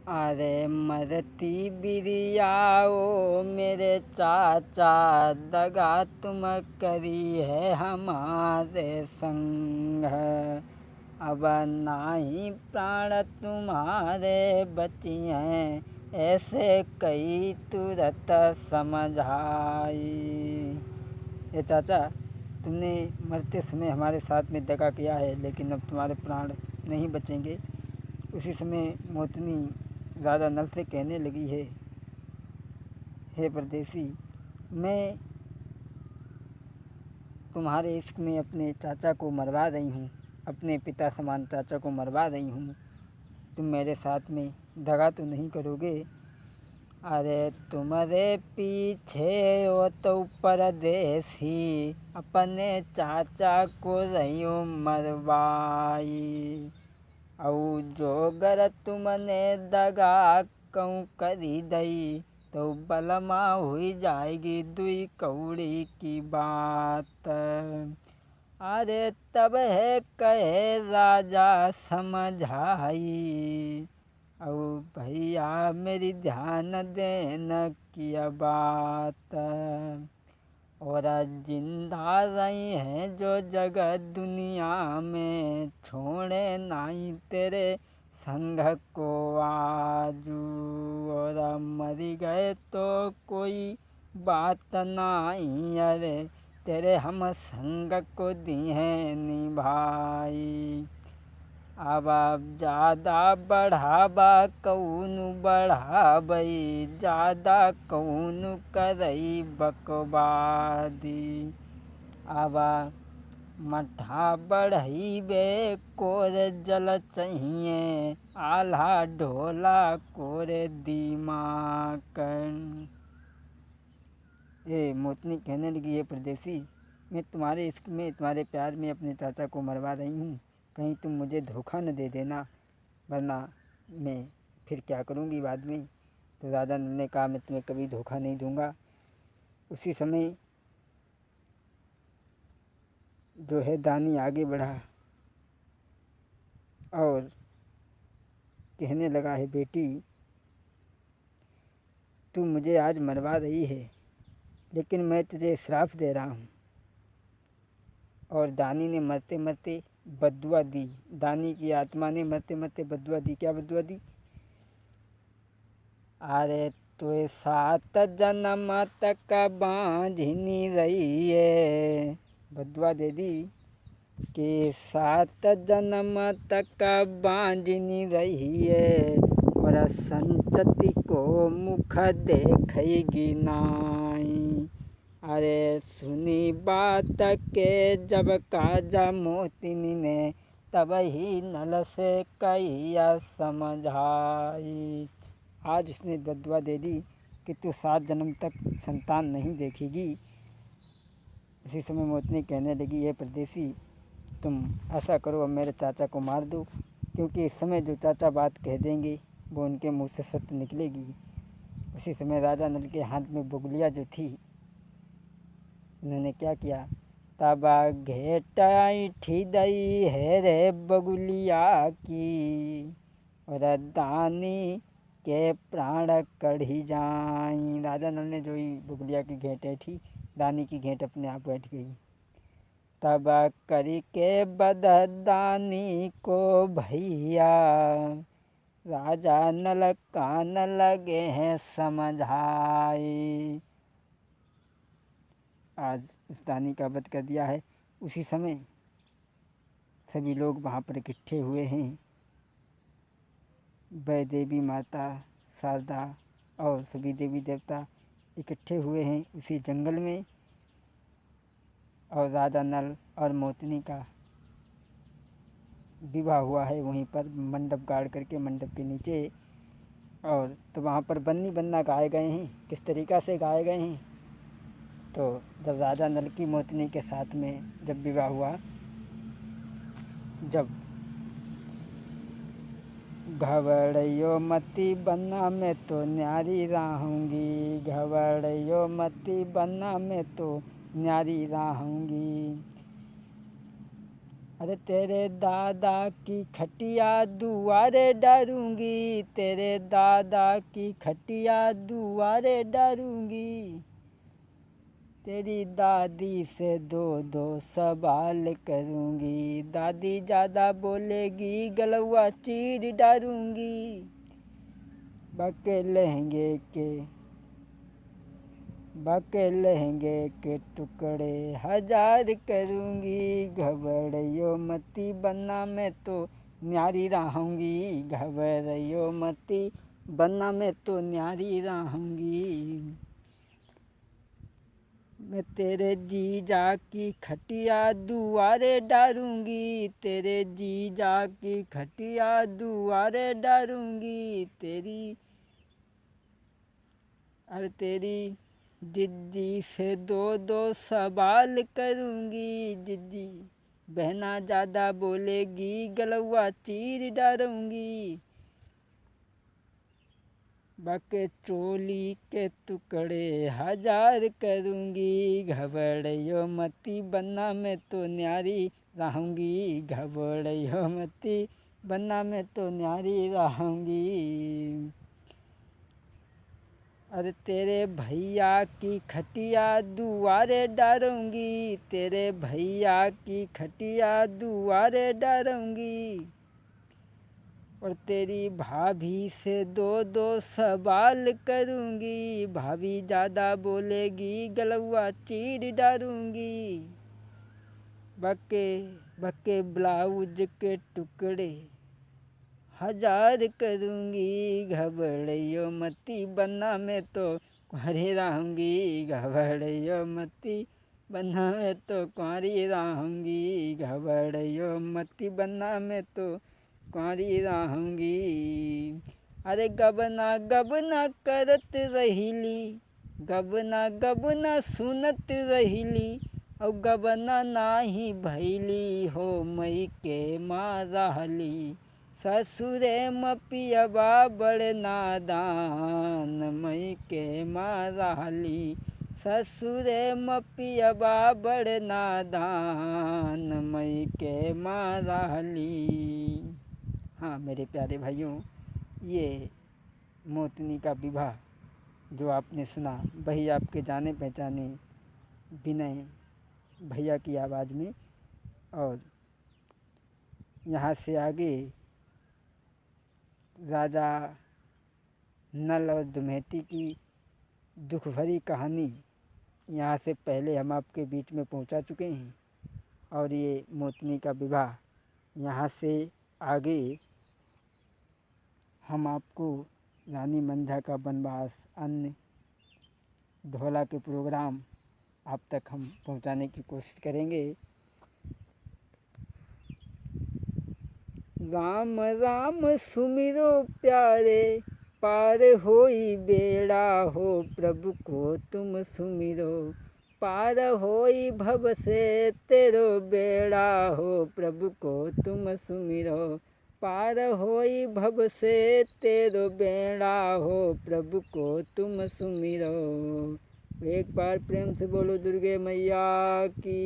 अरे मरती बिरियाओ मेरे चाचा, दगा तुम करी है हमारे संग। अब नाही प्राण तुम्हारे बची हैं, ऐसे कई तुरत समझाई। ये चाचा, तुमने मरते समय हमारे साथ में दगा किया है, लेकिन अब तुम्हारे प्राण नहीं बचेंगे। उसी समय मोतनी राजा नल से कहने लगी है, हे परदेसी, मैं तुम्हारे इश्क में अपने चाचा को मरवा रही हूँ, अपने पिता समान चाचा को मरवा रही हूँ। तुम मेरे साथ में दगा तो नहीं करोगे? अरे तुम्हारे पीछे वो तो परदेसी, अपने चाचा को रही मरवाई। औ जोगर तुमने दगा कहूँ करी दई, तो बलमा हुई जाएगी दुई कौड़ी की बात। अरे तब है कहे राजा समझाई, औ भैया मेरी ध्यान देना किया बात। और जिंदा रही हैं जो जगह दुनिया में, छोड़े नहीं तेरे संग को आजू। और मरी गए तो कोई बात नहीं, अरे तेरे हम संग को दी हैं निभाई। अब ज़्यादा बढ़ावा कौन बढ़ाबई, ज़्यादा कौन करई बकवादी। अब मठा बढ़ई बे कोर जल चाहिए, आल्हा ढोला कोरे दिमाग। ये मोतनी कहने लगी, है परदेसी, मैं तुम्हारे इश्क में, तुम्हारे प्यार में अपने चाचा को मरवा रही हूँ। कहीं तुम मुझे धोखा न दे देना, वरना मैं फिर क्या करूँगी बाद में। तो राजा नल ने कहा, मैं तुम्हें कभी धोखा नहीं दूँगा। उसी समय जो है दानी आगे बढ़ा और कहने लगा, है बेटी, तू मुझे आज मरवा रही है, लेकिन मैं तुझे श्राप दे रहा हूँ। और दानी ने मरते मरते बद्दुआ दी। दानी की आत्मा ने मरते मरते बद्दुआ दी। क्या बद्दुआ दी? अरे तो 7 जन्म तक बांझनी रही है। बद्दुआ दे दी कि 7 जन्म तक बांझनी रही है, और संतति को मुख देखेगी नाई। अरे सुनी बात के जब काजा मोतिनी ने, तब ही नल से कहिया समझाई। आज उसने बद्दुआ दे दी कि तू 7 जन्म तक संतान नहीं देखेगी। इसी समय मोतनी कहने लगी, है परदेसी, तुम ऐसा करो, अब मेरे चाचा को मार दो, क्योंकि इस समय जो चाचा बात कह देंगे वो उनके मुँह से सत्य निकलेगी। उसी समय राजा नल के हाथ में बुगलिया जो थी, उन्होंने क्या किया, तबा घेट ऐठी दई है रे बगुलिया की, और दानी के प्राण कढ़ी जाई। राजा नल ने जो ही बुगलिया की घेट ऐठी, दानी की घेट अपने आप बैठ गई। तब करी के बद दानी को भैया, राजा नल कान लगे हैं समझाई। आज उस दानी का वध कर दिया है। उसी समय सभी लोग वहाँ पर इकट्ठे हुए हैं। वह देवी माता शारदा और सभी देवी देवता इकट्ठे हुए हैं उसी जंगल में। और राजा नल और मोतनी का विवाह हुआ है वहीं पर, मंडप गाड़ करके, मंडप के नीचे। और तो वहाँ पर बन्नी बन्ना गाए गए हैं। किस तरीक़ा से गाए गए हैं? तो जब राजा नल की मोतनी के साथ में जब विवाह हुआ, जब घबड़ियो मती बन्ना में तो न्यारी रहूँगी, घबड़ियो मती बन्ना में तो न्यारी रहूँगी। अरे तेरे दादा की खटिया दुआरे डालूंगी, तेरे दादा की खटिया दुआरे डालूंगी। तेरी दादी से दो दो सवाल करूंगी, दादी ज़्यादा बोलेगी गलवा चीर डालूंगी। बाके लहंगे के टुकड़े हजार करूंगी, घबराइयो मती बनना मैं तो न्यारी रहूंगी, घबराइयो मती बनना मैं तो न्यारी रहूंगी। मैं तेरे जीजा की खटिया दुआरे डालूंगी, तेरे जीजा की खटिया दुआरे डालूंगी। तेरी जिज्जी से दो दो सवाल करूंगी, जिज्जी बहना ज़्यादा बोलेगी गलवा चीर डालूंगी। बाके चोली के टुकड़े हजार करूंगी, घबराइयो मती बनना मैं तो न्यारी रहूंगी, घबराइयो मती बनना मैं तो न्यारी रहूंगी। अरे तेरे भैया की खटिया दुआरे डालूंगी, तेरे भैया की खटिया दुआरे डालूंगी। और तेरी भाभी से दो दो सवाल करूंगी, भाभी ज़्यादा बोलेगी गलवा चीर डालूंगी। बके ब्लाउज के टुकड़े हजार करूंगी, घबराइयो मती बनना मैं तो कुंवारी रहूंगी, घबराइयो मती बनना मैं तो कुंवारी रहूंगी, घबराइयो मती बनना मैं तो कुंवारी रहूंगी। अरे गबना गबना करत रहीली, गबना गबना सुनत रहीली, और गबना नाही भैली हो मई के मारहली। ससुरे मपियबा बड़ नादान, मई के मारहली। ससुरे मपियबा बड़ नादान, मई के मारहली। हाँ मेरे प्यारे भाइयों, ये मोतनी का विवाह जो आपने सुना वही आपके जाने पहचाने विनय भैया की आवाज़ में। और यहाँ से आगे राजा नल और दमयंती की दुख भरी कहानी यहाँ से पहले हम आपके बीच में पहुँचा चुके हैं। और ये मोतनी का विवाह यहाँ से आगे हम आपको रानी मंझा का वनवास, अन्य ढोला के प्रोग्राम आप तक हम पहुँचाने की कोशिश करेंगे। राम राम सुमिरो प्यारे, पार होई बेड़ा हो, प्रभु को तुम सुमिरो। पार होई भव से तेरो बेड़ा हो, प्रभु को तुम सुमिरो। पार होई भव से तेरो बेड़ा हो, प्रभु को तुम सुमिरो। एक बार प्रेम से बोलो दुर्गे मैया की।